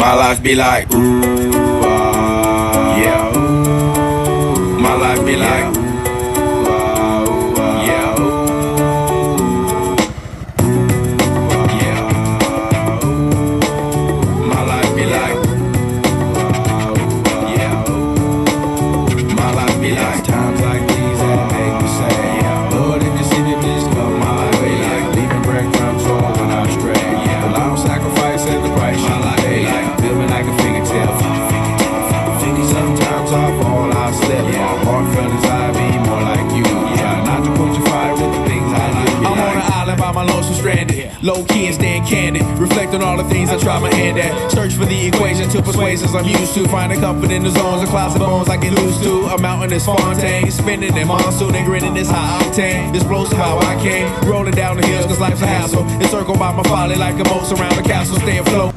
My life be like, ooh, yeah, ooh. My life be like, ooh, yeah, ooh. Yeah, ooh. My life be like, yeah, ooh. My life be like, times like these that make me say, yeah, Lord, if you see me, please come my way. Like leaving breadcrumbs all when I stray. Yeah, a lot of sacrifice and the price you pay. Like feeling like a fingertip. Sometimes I fall, I slip. My heart felt as I be more like you. Try not to put your fire with the things I do. I'm on an island by my lonesome stranded. Low key and staying candid. Reflect on all the things I try my hand at. Search for the equation to persuasions I'm used to. Finding comfort in the zones of closet bones I get loose to. A mountain is Fontaine. Spinning in monsoon and grinning is high octane. Explosive how I came. Rolling down the hills cause life's a hassle. Encircled by my folly like a moat around the castle. Stay afloat.